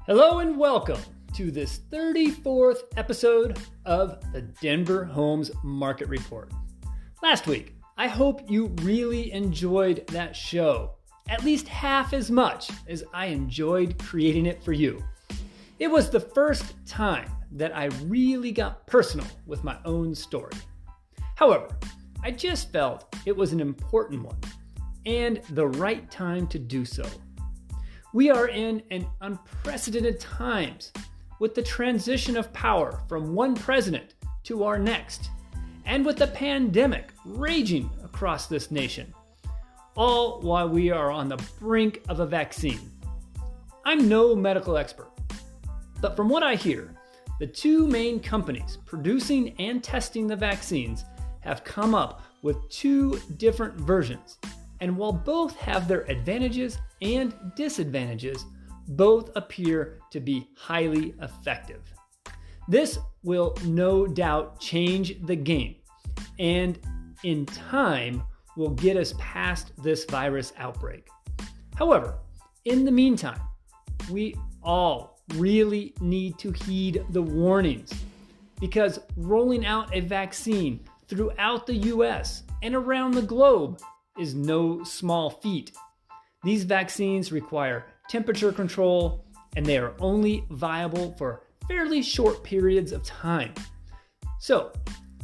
Hello and welcome to this 34th episode of the Denver Homes Market Report. Last week, I hope you really enjoyed that show, at least half as much as I enjoyed creating it for you. It was the first time that I really got personal with my own story. However, I just felt it was an important one and the right time to do so. We are in an unprecedented times with the transition of power from one president to our next, and with the pandemic raging across this nation, all while we are on the brink of a vaccine. I'm no medical expert, but from what I hear, the two main companies producing and testing the vaccines have come up with two different versions. And while both have their advantages and disadvantages, both appear to be highly effective. This will no doubt change the game, and in time will get us past this virus outbreak. However, in the meantime, we all really need to heed the warnings, because rolling out a vaccine throughout the US and around the globe is no small feat. These vaccines require temperature control, and they are only viable for fairly short periods of time. So,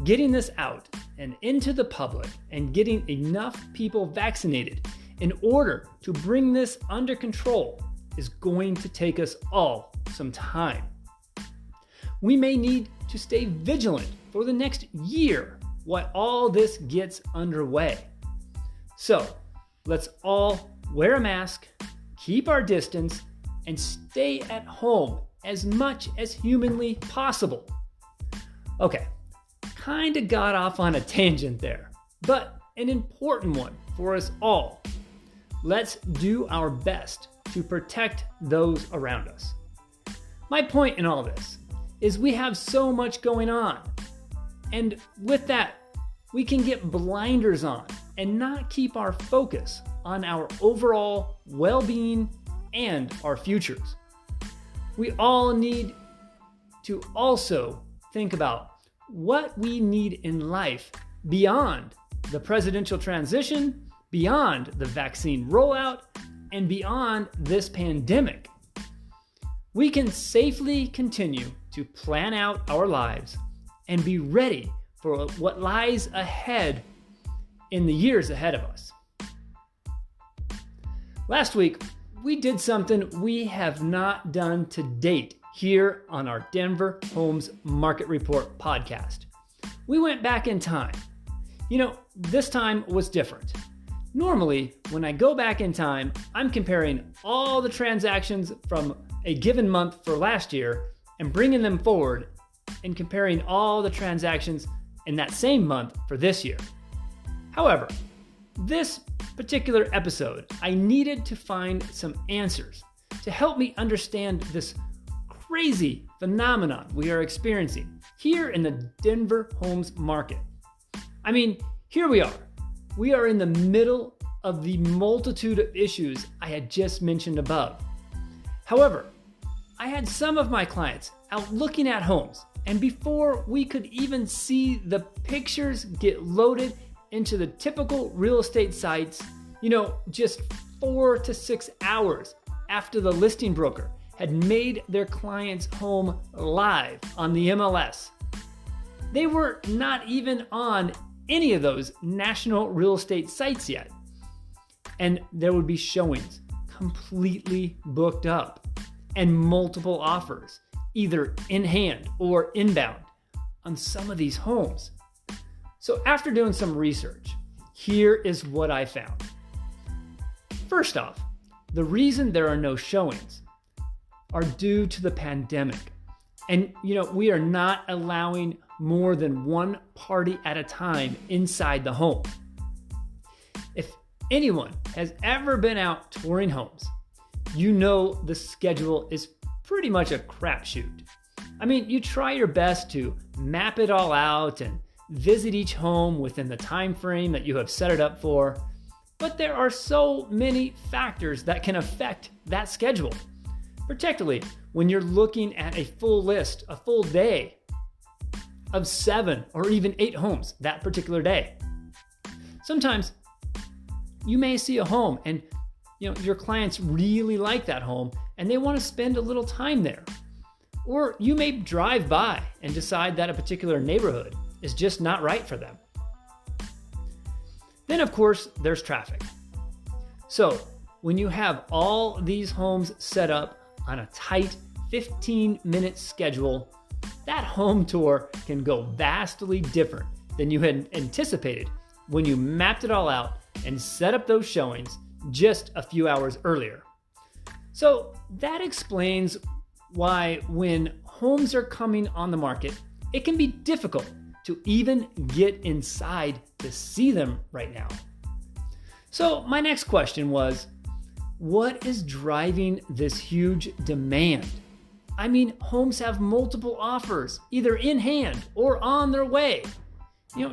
getting this out and into the public and getting enough people vaccinated in order to bring this under control is going to take us all some time. We may need to stay vigilant for the next year while all this gets underway. So, let's all wear a mask, keep our distance, and stay at home as much as humanly possible. Okay, kinda got off on a tangent there, but an important one for us all. Let's do our best to protect those around us. My point in all this is we have so much going on, and with that, we can get blinders on and not keep our focus on our overall well-being and our futures. We all need to also think about what we need in life beyond the presidential transition, beyond the vaccine rollout, and beyond this pandemic. We can safely continue to plan out our lives and be ready for what lies ahead in the years ahead of us. Last week, we did something we have not done to date here on our Denver Homes Market Report podcast. We went back in time. This time was different. Normally, when I go back in time, I'm comparing all the transactions from a given month for last year and bringing them forward and comparing all the transactions in that same month for this year. However, this particular episode, I needed to find some answers to help me understand this crazy phenomenon we are experiencing here in the Denver homes market. I mean, here we are. We are in the middle of the multitude of issues I had just mentioned above. However, I had some of my clients out looking at homes, and before we could even see the pictures get loaded into the typical real estate sites, just 4 to 6 hours after the listing broker had made their client's home live on the MLS. They were not even on any of those national real estate sites yet. And there would be showings completely booked up and multiple offers, either in hand or inbound, on some of these homes. So after doing some research, here is what I found. First off, the reason there are no showings are due to the pandemic. And, we are not allowing more than one party at a time inside the home. If anyone has ever been out touring homes, the schedule is pretty much a crapshoot. I mean, you try your best to map it all out and visit each home within the time frame that you have set it up for, but there are so many factors that can affect that schedule. particularly when you're looking at a full list, a full day of 7 or even 8 homes that particular day. Sometimes you may see a home and your clients really like that home and they want to spend a little time there. Or you may drive by and decide that a particular neighborhood is just not right for them. Then, of course, there's traffic. So when you have all these homes set up on a tight 15-minute schedule, that home tour can go vastly different than you had anticipated when you mapped it all out and set up those showings just a few hours earlier. So that explains why when homes are coming on the market, it can be difficult to even get inside to see them right now. So my next question was, what is driving this huge demand? I mean, homes have multiple offers, either in hand or on their way,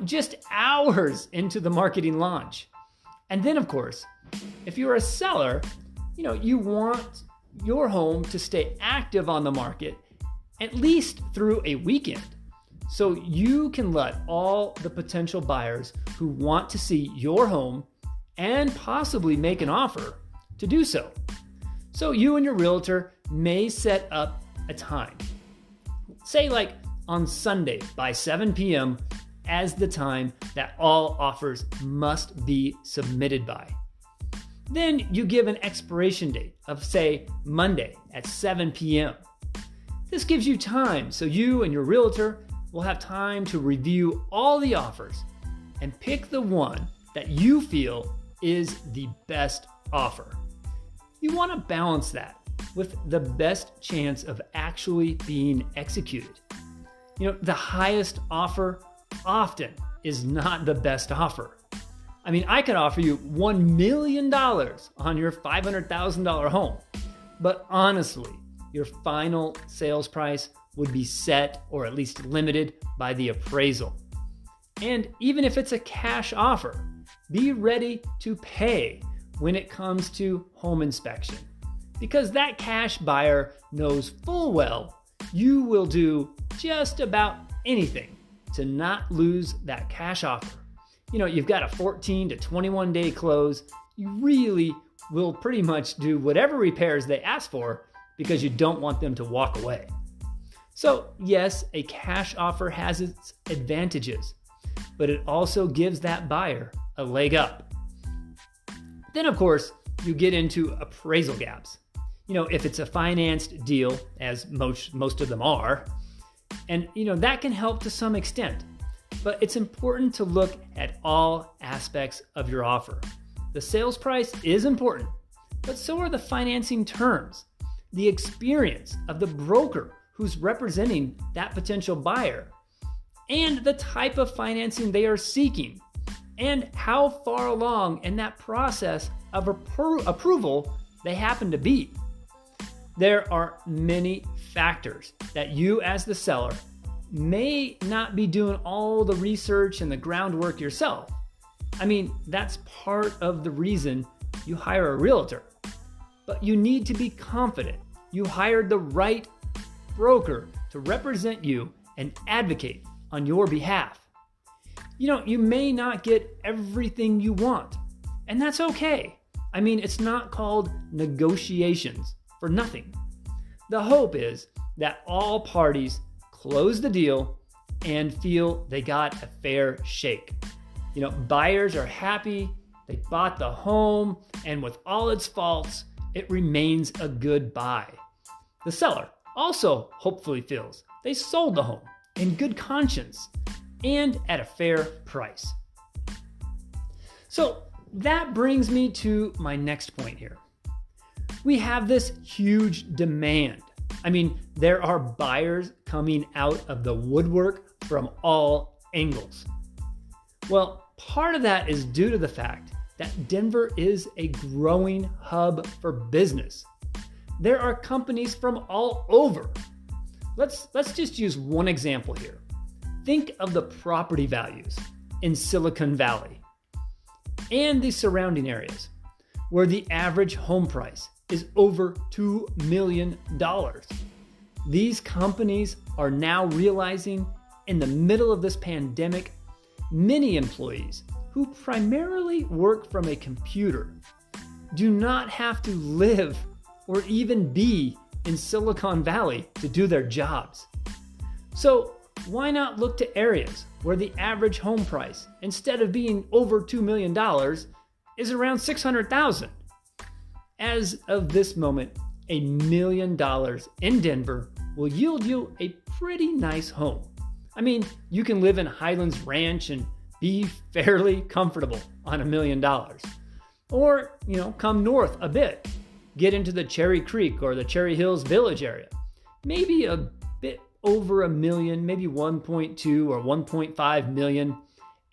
just hours into the marketing launch. And then, of course, if you're a seller, you want your home to stay active on the market at least through a weekend, so you can let all the potential buyers who want to see your home and possibly make an offer to do so. So you and your realtor may set up a time, say like on Sunday by 7 p.m. as the time that all offers must be submitted by. Then you give an expiration date of, say, Monday at 7 p.m. This gives you time so you and your realtor will have time to review all the offers and pick the one that you feel is the best offer. You want to balance that with the best chance of actually being executed. The highest offer often is not the best offer. I mean, I could offer you $1 million on your $500,000 home, but honestly, your final sales price would be set or at least limited by the appraisal. And even if it's a cash offer, be ready to pay when it comes to home inspection, because that cash buyer knows full well you will do just about anything to not lose that cash offer. You've got a 14 to 21 day close. You really will pretty much do whatever repairs they ask for because you don't want them to walk away. So yes, a cash offer has its advantages, but it also gives that buyer a leg up. Then of course, you get into appraisal gaps. If it's a financed deal, as most of them are, and that can help to some extent. But it's important to look at all aspects of your offer. The sales price is important, but so are the financing terms, the experience of the broker who's representing that potential buyer, and the type of financing they are seeking, and how far along in that process of approval they happen to be. There are many factors that you as the seller may not be doing all the research and the groundwork yourself. I mean, that's part of the reason you hire a realtor. But you need to be confident you hired the right broker to represent you and advocate on your behalf. You may not get everything you want, and that's okay. I mean, it's not called negotiations for nothing. The hope is that all parties close the deal and feel they got a fair shake. Buyers are happy, they bought the home, and with all its faults, it remains a good buy. The seller also hopefully feels they sold the home in good conscience and at a fair price. So that brings me to my next point here. We have this huge demand. I mean, there are buyers coming out of the woodwork from all angles. Well, part of that is due to the fact that Denver is a growing hub for business. There are companies from all over. Let's just use one example here. Think of the property values in Silicon Valley and the surrounding areas, where the average home price is over $2 million. These companies are now realizing in the middle of this pandemic, many employees who primarily work from a computer do not have to live or even be in Silicon Valley to do their jobs. So why not look to areas where the average home price, instead of being over $2 million, is around $600,000? As of this moment, $1 million in Denver will yield you a pretty nice home. I mean, you can live in Highlands Ranch and be fairly comfortable on $1 million. Or, come north a bit, get into the Cherry Creek or the Cherry Hills Village area. Maybe a bit over $1 million, maybe 1.2 or 1.5 million,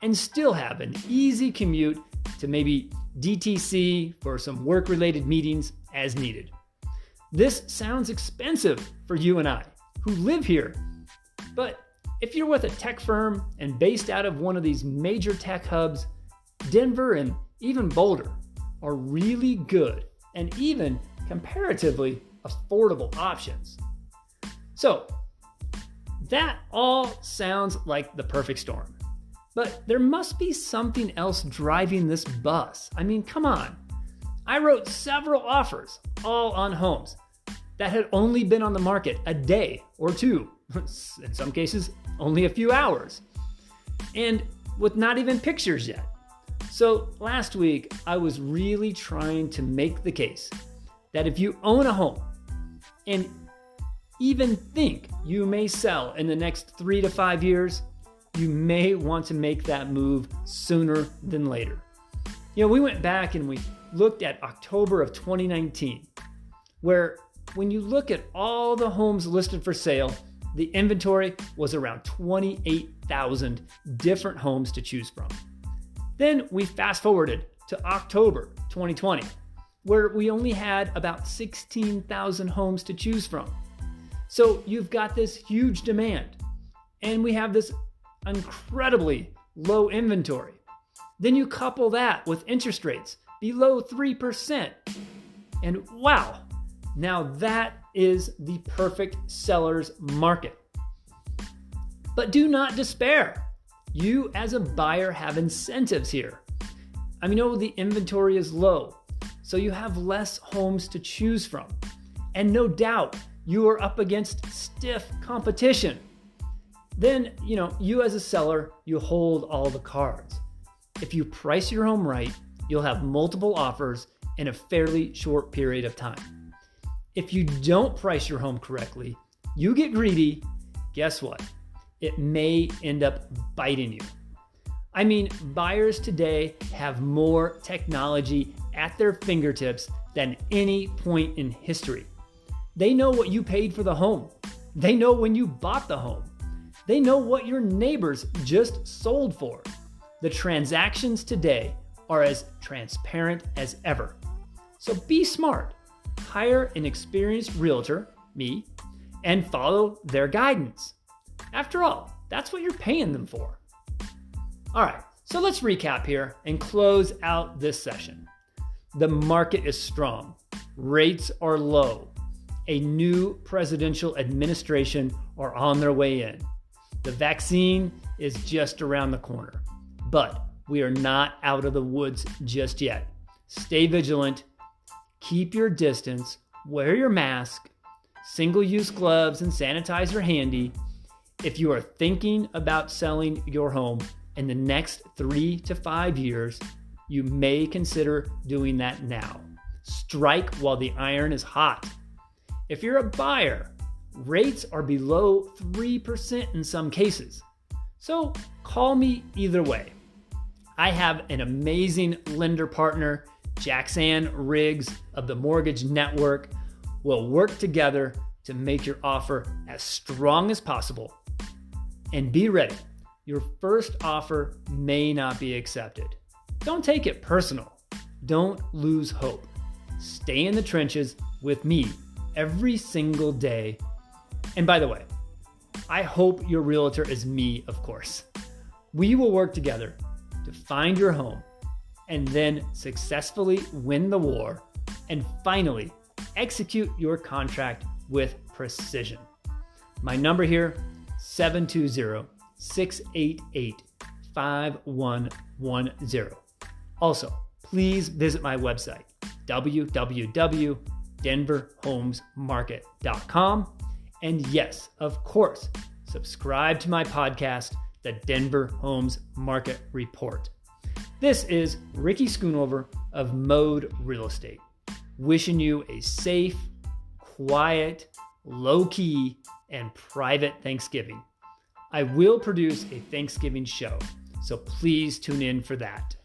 and still have an easy commute to maybe DTC for some work-related meetings as needed. This sounds expensive for you and I, who live here. But if you're with a tech firm and based out of one of these major tech hubs, Denver and even Boulder are really good and even comparatively affordable options. So that all sounds like the perfect storm. But there must be something else driving this bus. I mean, come on. I wrote several offers, all on homes that had only been on the market a day or two, in some cases, only a few hours, and with not even pictures yet. So last week, I was really trying to make the case that if you own a home and even think you may sell in the next 3 to 5 years, you may want to make that move sooner than later. We went back and we looked at October of 2019, where when you look at all the homes listed for sale, the inventory was around 28,000 different homes to choose from. Then we fast forwarded to October 2020, where we only had about 16,000 homes to choose from. So you've got this huge demand, and we have this incredibly low inventory. Then you couple that with interest rates below 3%, and wow, now that is the perfect seller's market. But do not despair. You as a buyer have incentives here. The inventory is low, so you have less homes to choose from. And no doubt, you are up against stiff competition. Then, you as a seller, you hold all the cards. If you price your home right, you'll have multiple offers in a fairly short period of time. If you don't price your home correctly, you get greedy, guess what? It may end up biting you. Buyers today have more technology at their fingertips than any point in history. They know what you paid for the home. They know when you bought the home. They know what your neighbors just sold for. The transactions today are as transparent as ever. So be smart. Hire an experienced realtor, me, and follow their guidance. After all, that's what you're paying them for. All right, so let's recap here and close out this session. The market is strong. Rates are low. A new presidential administration are on their way in. The vaccine is just around the corner, but we are not out of the woods just yet. Stay vigilant, keep your distance, wear your mask, single-use gloves and sanitizer handy. If you are thinking about selling your home in the next 3 to 5 years, you may consider doing that now. Strike while the iron is hot. If you're a buyer, rates are below 3% in some cases. So call me either way. I have an amazing lender partner, Jackson Riggs of the Mortgage Network. We'll work together to make your offer as strong as possible. And be ready. Your first offer may not be accepted. Don't take it personal. Don't lose hope. Stay in the trenches with me every single day. And by the way, I hope your realtor is me, of course. We will work together to find your home and then successfully win the war and finally execute your contract with precision. My number here, 720-688-5110. Also, please visit my website, www.denverhomesmarket.com. And yes, of course, subscribe to my podcast, The Denver Homes Market Report. This is Ricky Schoonover of Mode Real Estate, wishing you a safe, quiet, low-key, and private Thanksgiving. I will produce a Thanksgiving show, so please tune in for that.